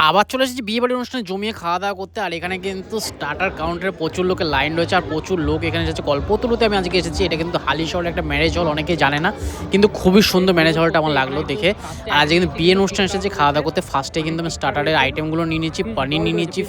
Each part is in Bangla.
আবার চলে এসেছি বিয়েবাড়ির অনুষ্ঠানে জমিয়ে খাওয়া দাওয়া করতে। আর এখানে কিন্তু স্টার্টার কাউন্টারে প্রচুর লোকের লাইন রয়েছে, আর প্রচুর লোক এখানে এসেছে। কল্পতরুতে আমি আজকে এসেছি। এটা কিন্তু হালিশহরের একটা ম্যারেজ হল, অনেকেই জানে না, কিন্তু খুবই সুন্দর ম্যারেজ হলটা আমার লাগলো দেখে। আর আজকে কিন্তু বিয়ের অনুষ্ঠান এসেছে খাওয়া দাওয়া করতে। ফার্স্টে কিন্তু আমি স্টার্টারের আইটেমগুলো নিয়ে নিয়েছি। পনির নিয়ে নিয়েছি,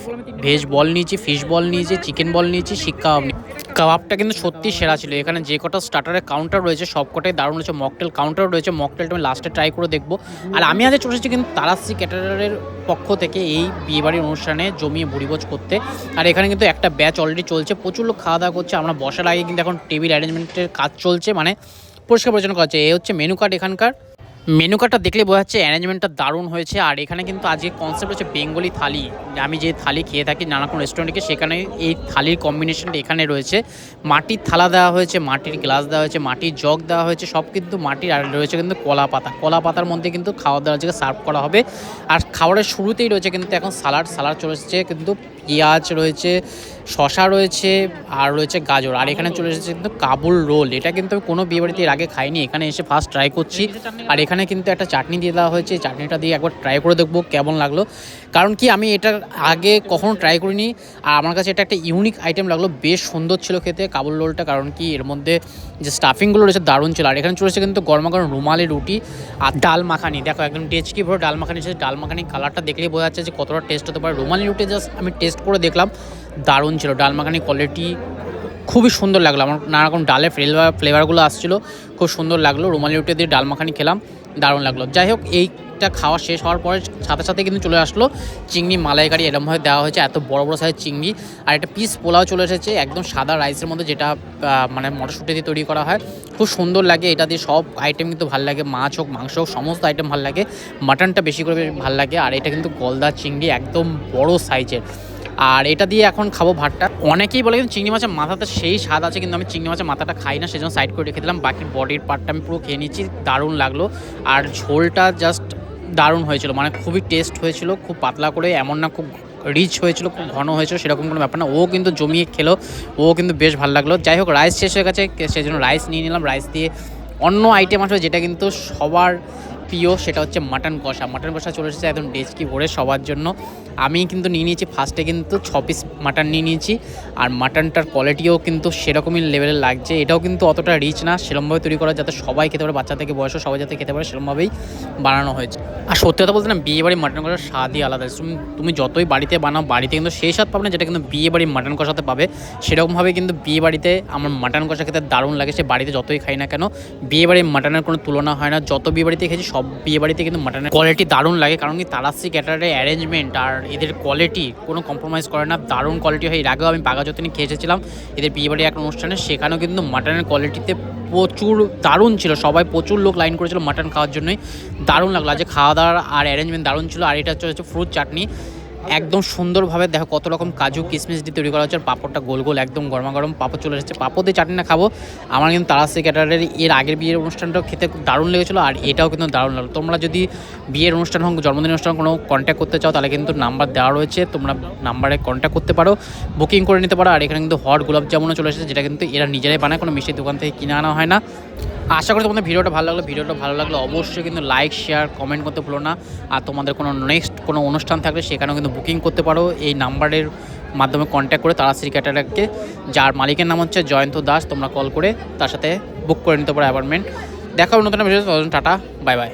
ভেজ বল নিয়েছি, ফিশ বল নিয়েছি, চিকেন বল নিয়েছি, শিক কাবাব নিয়েছি। কাবাবটা কিন্তু সত্যি সেরা ছিল। এখানে যে কটা স্টার্টারের কাউন্টার রয়েছে সবকটাই দারুণ রয়েছে। মকটেল কাউন্টারও রয়েছে, মকটেলটা আমি লাস্টে ট্রাই করে দেখবো। আর আমি আজ চলে এসেছি কিন্তু তারাশ্রী ক্যাটারারের পক্ষ থেকে এই বিয়েবাড়ির অনুষ্ঠানে জমিয়ে ভুরিভোজ করতে। আর এখানে কিন্তু একটা ব্যাচ অলরেডি চলছে, প্রচুর লোক খাওয়া দাওয়া করছে। আমরা বসার আগে কিন্তু এখন টেবিল অ্যারেঞ্জমেন্টের কাজ চলছে, মানে পরিষ্কার পরিচ্ছন্ন করা হচ্ছে। এই হচ্ছে মেনু কার্ড। এখানকার মেনু কার্ডটা দেখলে বোঝা যাচ্ছে অ্যারেঞ্জমেন্টটা দারুণ হয়েছে। আর এখানে কিন্তু আজকে কনসেপ্ট হচ্ছে বেঙ্গলি থালি। আমি যে থালি খেয়ে থাকি নানা কোনো রেস্টুরেন্টে, সেখানে এই থালির কম্বিনেশনটা এখানে রয়েছে। মাটির থালা দেওয়া হয়েছে, মাটির গ্লাস দেওয়া হয়েছে, মাটির জগ দেওয়া হয়েছে, সব কিন্তু মাটির। আর রয়েছে কিন্তু কলা পাতা, কলা পাতার মধ্যে কিন্তু খাওয়া দাওয়ার জায়গায় সার্ভ করা হবে। আর খাবারের শুরুতেই রয়েছে কিন্তু এখন সালাড চলে এসেছে, কিন্তু পেঁয়াজ রয়েছে, শশা রয়েছে, আর রয়েছে গাজর। আর এখানে চলে এসেছে কিন্তু কাবুল রোল। এটা কিন্তু আমি কোনো বিয়েবাড়িতে এর আগে খাইনি, এখানে এসে ফার্স্ট ট্রাই করছি। আর এখানে কিন্তু একটা চাটনি দিয়ে দেওয়া হয়েছে, চাটনিটা দিয়ে একবার ট্রাই করে দেখবো কেমন লাগলো। কারণ কি আমি এটা আগে কখনো ট্রাই করিনি, আর আমার কাছে এটা একটা ইউনিক আইটেম লাগলো। বেশ সুন্দর ছিল খেতে কাবুল রোলটা, কারণ কি এর মধ্যে যে স্টাফিংগুলো রয়েছে দারুণ ছিল। আর এখানে চলেছে কিন্তু গরমা গরম রুমালি রুটি আর ডাল মাখানি। দেখো একদম টেস্টি ভরে ডাল মাখানি এসেছে। ডাল মাখানি কালারটা দেখলেই বোঝা যাচ্ছে যে কতটা টেস্ট হতে পারে। রুমালি রুটি জাস্ট আমি টেস্ট করে দেখলাম, দারুণ ছিল। ডাল মাখানি কোয়ালিটি খুবই সুন্দর লাগলো আমার। নানা রকম ডালের ফ্লেভারগুলো আসছিলো, খুব সুন্দর লাগলো। রুমালি রুটি দিয়ে ডাল মাখানি খেলাম, দারুণ লাগলো। যাই হোক, এইটা খাওয়া শেষ হওয়ার পরে সাথে সাথে কিন্তু চলে আসলো চিংড়ি মালাইকারি। এরকমভাবে দেওয়া হয়েছে, এত বড় বড় সাইজের চিংড়ি। আর একটা পিস পোলাও চলে এসেছে একদম সাদা রাইসের মধ্যে, যেটা মানে মটরশুঁটি দিয়ে তৈরি করা হয়। খুব সুন্দর লাগে। এটা দিয়ে সব আইটেম কিন্তু ভালো লাগে, মাছ হোক মাংস হোক সমস্ত আইটেম ভালো লাগে। মাটনটা বেশি করে ভালো লাগে। আর এটা কিন্তু গলদা চিংড়ি, একদম বড় সাইজের। আর এটা দিয়ে এখন খাবো ভাতটা। অনেকেই বলে কিন্তু চিংড়ি মাছের মাথাতে সেই স্বাদ আছে, কিন্তু আমি চিংড়ি মাছের মাথাটা খাই না, সেজন্য সাইড করে রেখে দিলাম। বাকি বডির পার্টটা আমি পুরো খেয়ে নিচ্ছি, দারুণ লাগলো। আর ঝোলটা জাস্ট দারুণ হয়েছিল, মানে খুবই টেস্ট হয়েছিল। খুব পাতলা করে, এমন না খুব রিচ হয়েছিল, খুব ঘন হয়েছিল, সেরকম কোনো ব্যাপার না। ও কিন্তু জমিয়ে খেলো, ও কিন্তু বেশ ভালো লাগলো। যাই হোক, রাইস শেষ হয়ে গেছে, সেই জন্য রাইস নিয়ে নিলাম। রাইস দিয়ে অন্য আইটেম আসবে যেটা কিন্তু সবার প্রিয়, সেটা হচ্ছে মাটন কষা। মাটন কষা চলে এসেছে একদম ডেচকি ভরে সবার জন্য। আমি কিন্তু নিয়ে নিয়েছি ফার্স্টে কিন্তু 6 পিস মাটন নিয়ে নিয়েছি। আর মাটনটার কোয়ালিটিও কিন্তু সেরকমই লেভেলের লাগছে। এটাও কিন্তু অতটা রিচ না, সেরকমভাবে তৈরি করা যাতে সবাই খেতে পারে, বাচ্চা থেকে বয়স সবাই যাতে খেতে পারে, সেরকমভাবেই বানানো হয়েছে। আর সত্যি কথা বলতে না, বিয়েবাড়ির মাটন কষার স্বাদই আলাদা। তুমি যতই বাড়িতে বানাও, বাড়িতে কিন্তু সেই স্বাদ পাবে না যেটা কিন্তু বিয়েবাড়ির মাটন কষাতে পাবে। সেরকমভাবে কিন্তু বিয়েবাড়িতে আমার মাটন কষা খেতে দারুণ লাগে। সে বাড়িতে যতই খাই না কেন, বিয়েবাড়ির মাটনের কোনো তুলনা হয় না। যত বিয়েবাড়িতে খেয়েছি সব বিয়েবাড়িতে কিন্তু মাটনের কোয়ালিটি দারুণ লাগে। কারণ কি তারাশ্রী ক্যাটারের অ্যারেঞ্জমেন্ট আর এদের কোয়ালিটি কোনো কম্প্রোমাইজ করে না, দারুণ কোয়ালিটি হয়। এর আগেও আমি বাঘাযতীনে খেয়ে এসেছিলাম এদের বিয়েবাড়ির একটা অনুষ্ঠানে, সেখানেও কিন্তু মাটনের কোয়ালিটিতে প্রচুর দারুণ ছিল। সবাই প্রচুর লোক লাইন করেছিল মাটন খাওয়ার জন্যই, দারুণ লাগলো। আজকে খাওয়া দাওয়ার আর অ্যারেঞ্জমেন্ট দারুণ ছিল। আর এটা হচ্ছে ফ্রুট চাটনি, একদম সুন্দরভাবে দেখো কত রকম কাজু কিশমিশ দিয়ে তৈরি করা হচ্ছে। আর পাঁপড়টা গোল গোল একদম গরমা গরম পাঁপড় চলে এসেছে। পাঁপড় দিয়ে চাটনি না খাবো। আমার কিন্তু তারাশ্রী ক্যাটারের এর আগের বিয়ের অনুষ্ঠানটাও খেতে খুব দারুণ লেগেছিলো, আর এটাও কিন্তু দারুণ লাগলো। তোমরা যদি বিয়ের অনুষ্ঠান হোক, জন্মদিন অনুষ্ঠান কোনো কন্ট্যাক্ট করতে চাও, তাহলে কিন্তু নাম্বার দেওয়া রয়েছে, তোমরা নাম্বারে কন্ট্যাক্ট করতে পারো, বুকিং করে নিতে পারো। আর এখানে কিন্তু হট গোলাপ জামুনও চলে এসেছে, যেটা কিন্তু এরা নিজেরাই বানায়, কোনো মিষ্টির দোকান থেকে কিনে আনা হয় না। আশা করি তোমাদের ভিডিওটা ভালো লাগলো। ভিডিওটা ভালো লাগলে অবশ্যই কিন্তু লাইক শেয়ার কমেন্ট করতে ভুলো না। আর তোমাদের কোনো নেক্সট কোনো অনুষ্ঠান থাকলে সেখানেও কিন্তু বুকিং করতে পারো এই নাম্বারের মাধ্যমে কন্ট্যাক্ট করে তারাশ্রী ক্যাটারারকে, যার মালিকের নাম হচ্ছে জয়ন্ত দাস। তোমরা কল করে তার সাথে বুক করে নিতে পারো অ্যাপয়েন্টমেন্ট। দেখা হবে নতুন ভিডিও। Tata, bye bye.